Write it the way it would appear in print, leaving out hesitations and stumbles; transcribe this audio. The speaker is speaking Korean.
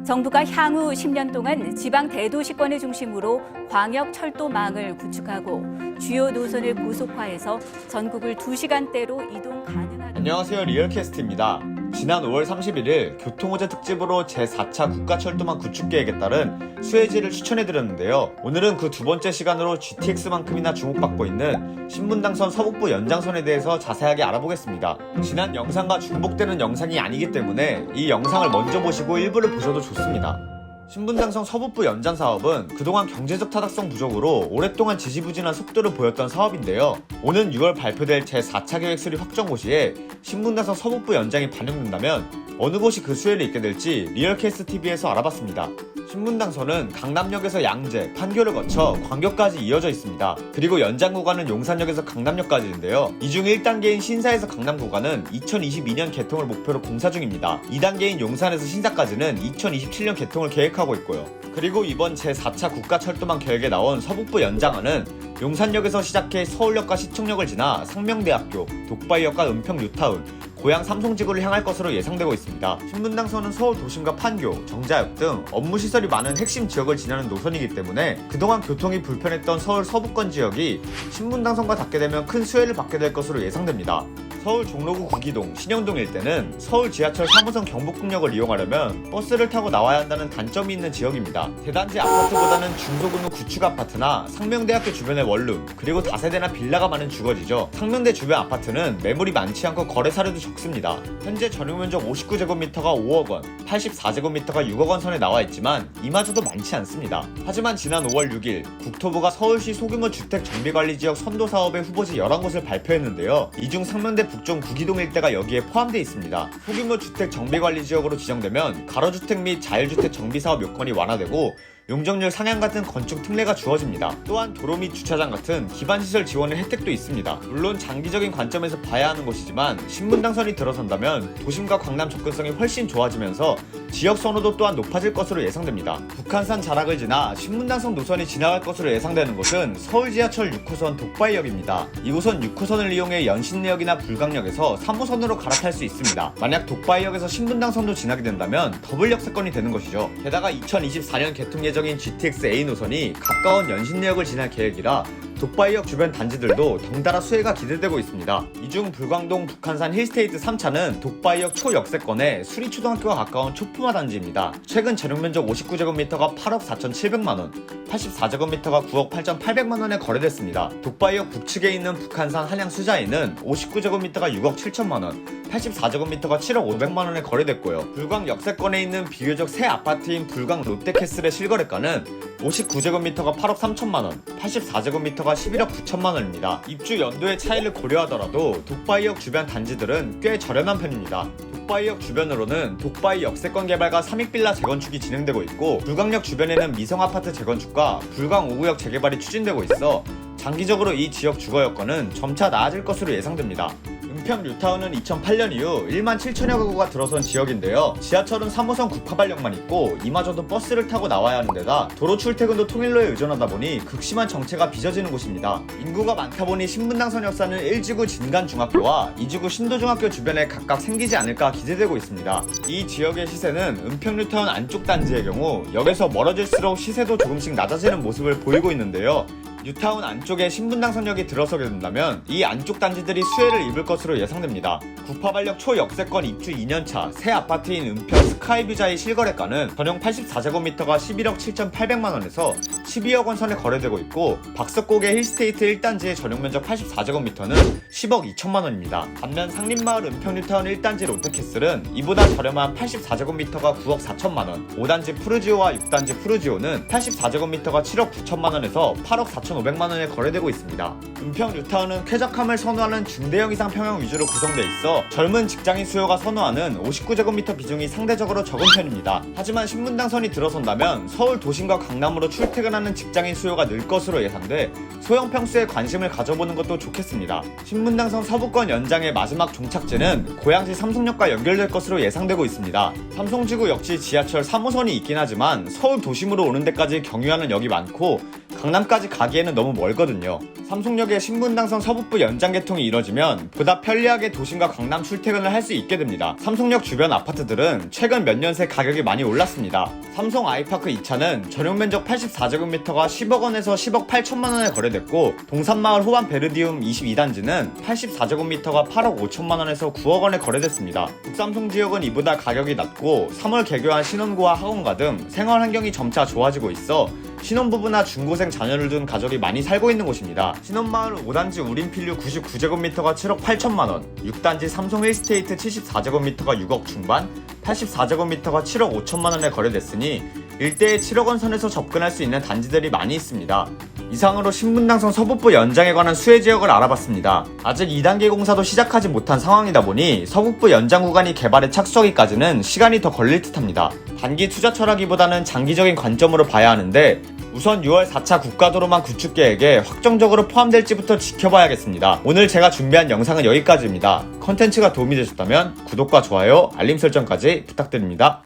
정부가 향후 10년 동안 지방 대도시권을 중심으로 광역 철도망을 구축하고 주요 노선을 고속화해서 전국을 2시간대로 이동 가능하게. 안녕하세요, 리얼캐스트입니다. 지난 5월 31일 교통호재 특집으로 제4차 국가철도망 구축 계획에 따른 수혜지를 추천해드렸는데요. 오늘은 그 두 번째 시간으로 GTX만큼이나 주목받고 있는 신분당선 서북부 연장선에 대해서 자세하게 알아보겠습니다. 지난 영상과 중복되는 영상이 아니기 때문에 이 영상을 먼저 보시고 일부를 보셔도 좋습니다. 신분당선 서북부 연장 사업은 그동안 경제적 타당성 부족으로 오랫동안 지지부진한 속도를 보였던 사업인데요. 오는 6월 발표될 제4차 계획 수립 확정 고시에 신분당선 서북부 연장이 반영된다면 어느 곳이 그 수혜를 잇게 될지 리얼캐스트TV에서 알아봤습니다. 신분당선은 강남역에서 양재, 판교를 거쳐 광교까지 이어져 있습니다. 그리고 연장 구간은 용산역에서 강남역까지인데요. 이 중 1단계인 신사에서 강남 구간은 2022년 개통을 목표로 공사 중입니다. 2단계인 용산에서 신사까지는 2027년 개통을 계획하고 있고요. 그리고 이번 제4차 국가철도망 계획에 나온 서북부 연장안은 용산역에서 시작해 서울역과 시청역을 지나 상명대학교, 독바이역과 은평 뉴타운, 고양 삼성지구를 향할 것으로 예상되고 있습니다. 신분당선은 서울 도심과 판교, 정자역 등 업무시설이 많은 핵심 지역을 지나는 노선이기 때문에 그동안 교통이 불편했던 서울 서부권 지역이 신분당선과 닿게 되면 큰 수혜를 받게 될 것으로 예상됩니다. 서울 종로구 구기동, 신영동 일대는 서울 지하철 3호선 경복궁역을 이용하려면 버스를 타고 나와야 한다는 단점이 있는 지역입니다. 대단지 아파트보다는 중소규모 구축 아파트나 상명대학교 주변의 원룸, 그리고 다세대나 빌라가 많은 주거지죠. 상명대 주변 아파트는 매물이 많지 않고 거래 사례도 적습니다. 현재 전용면적 59제곱미터가 5억원, 84제곱미터가 6억원 선에 나와 있지만 이마저도 많지 않습니다. 하지만 지난 5월 6일 국토부가 서울시 소규모 주택 정비관리지역 선도사업의 후보지 11곳을 발표했는데요. 이 중 상명대 북쪽 구기동 일대가 여기에 포함되어 있습니다. 소규모 주택 정비관리지역으로 지정되면 가로주택 및 자율주택 정비사업 요건이 완화되고 용적률 상향 같은 건축 특례가 주어집니다. 또한 도로 및 주차장 같은 기반시설 지원의 혜택도 있습니다. 물론 장기적인 관점에서 봐야 하는 것이지만 신분당선이 들어선다면 도심과 광남 접근성이 훨씬 좋아지면서 지역 선호도 또한 높아질 것으로 예상됩니다. 북한산 자락을 지나 신분당선 노선이 지나갈 것으로 예상되는 곳은 서울 지하철 6호선 독바이역입니다. 이곳은 6호선을 이용해 연신내역이나 불광역에서 3호선으로 갈아탈 수 있습니다. 만약 독바이역에서 신분당선도 지나게 된다면 더블 역세권이 되는 것이죠. 게다가 2024년 개통 예정인 GTX A 노선이 가까운 연신내역을 지날 계획이라 독바이역 주변 단지들도 덩달아 수혜가 기대되고 있습니다. 이 중 불광동 북한산 힐스테이트 3차는 독바이역 초역세권에 수리초등학교가 가까운 초품화 단지입니다. 최근 전용면적 59제곱미터가 8억 4,700만원, 84제곱미터가 9억 8,800만원에 거래됐습니다. 독바이역 북측에 있는 북한산 한양 수자이는 59제곱미터가 6억 7천만원, 84제곱미터가 7억 500만원에 거래됐고요. 불광 역세권에 있는 비교적 새 아파트인 불광 롯데캐슬의 실거래가는 59제곱미터가 8억 3천만원, 84제곱미터가 11억 9천만원입니다. 입주 연도의 차이를 고려하더라도 독바이역 주변 단지들은 꽤 저렴한 편입니다. 독바이역 주변으로는 독바이 역세권 개발과 삼익빌라 재건축이 진행되고 있고 불광역 주변에는 미성아파트 재건축과 불광 5구역 재개발이 추진되고 있어 장기적으로 이 지역 주거 여건은 점차 나아질 것으로 예상됩니다. 은평 뉴타운은 2008년 이후 1만 7천여 가구가 들어선 지역인데요. 지하철은 3호선 구파발역만 있고 이마저도 버스를 타고 나와야 하는 데다 도로 출퇴근도 통일로에 의존하다 보니 극심한 정체가 빚어지는 곳입니다. 인구가 많다 보니 신분당선 역사는 1지구 진간중학교와 2지구 신도중학교 주변에 각각 생기지 않을까 기대되고 있습니다. 이 지역의 시세는 은평 뉴타운 안쪽 단지의 경우 역에서 멀어질수록 시세도 조금씩 낮아지는 모습을 보이고 있는데요. 뉴타운 안쪽에 신분당선역이 들어서게 된다면 이 안쪽 단지들이 수혜를 입을 것으로 예상됩니다. 구파발역 초역세권 입주 2년차 새 아파트인 은평 스카이뷰자의 실거래가는 전용 84제곱미터가 11억 7,800만원에서 12억원 선에 거래되고 있고 박석곡의 힐스테이트 1단지의 전용면적 84제곱미터는 10억 2천만원입니다. 반면 상림마을 은평 뉴타운 1단지 롯데캐슬은 이보다 저렴한 84제곱미터가 9억 4천만원, 5단지 푸르지오와 6단지 푸르지오는 84제곱미터가 7억 9천만원에서 8억 4,500만원에 거래되고 있습니다. 은평 뉴타운은 쾌적함을 선호하는 중대형 이상 평형 위주로 구성돼 있어 젊은 직장인 수요가 선호하는 59제곱미터 비중이 상대적으로 적은 편입니다. 하지만 신분당선이 들어선다면 서울 도심과 강남으로 출퇴근하는 직장인 수요가 늘 것으로 예상돼 소형 평수에 관심을 가져보는 것도 좋겠습니다. 신분당선 서부권 연장의 마지막 종착지는 고양시 삼성역과 연결될 것으로 예상되고 있습니다. 삼성지구 역시 지하철 3호선이 있긴 하지만 서울 도심으로 오는 데까지 경유하는 역이 많고 강남까지 가기에는 너무 멀거든요. 삼성역의 신분당선 서북부 연장 개통이 이뤄지면 보다 편리하게 도심과 강남 출퇴근을 할 수 있게 됩니다. 삼성역 주변 아파트들은 최근 몇 년 새 가격이 많이 올랐습니다. 삼성 아이파크 2차는 전용 면적 84제곱미터가 10억 원에서 10억 8천만 원에 거래됐고, 동산마을 호반 베르디움 22단지는 84제곱미터가 8억 5천만 원에서 9억 원에 거래됐습니다. 북삼성 지역은 이보다 가격이 낮고 3월 개교한 신혼부와 학원가 등 생활 환경이 점차 좋아지고 있어 신혼부부나 중고생 자녀를 둔 가족이 많이 살고 있는 곳입니다. 신혼마을 5단지 우린필류 99제곱미터가 7억 8천만 원, 6단지 삼성 힐스테이트 74제곱미터가 6억 중반, 84제곱미터가 7억 5천만 원에 거래됐으니 일대에 7억 원 선에서 접근할 수 있는 단지들이 많이 있습니다. 이상으로 신분당선 서북부 연장에 관한 수혜 지역을 알아봤습니다. 아직 2단계 공사도 시작하지 못한 상황이다 보니 서북부 연장 구간이 개발에 착수하기까지는 시간이 더 걸릴 듯합니다. 단기 투자 철학이보다는 장기적인 관점으로 봐야 하는데, 우선 6월 4차 국가도로망 구축 계획에 확정적으로 포함될지부터 지켜봐야겠습니다. 오늘 제가 준비한 영상은 여기까지입니다. 컨텐츠가 도움이 되셨다면 구독과 좋아요, 알림 설정까지 부탁드립니다.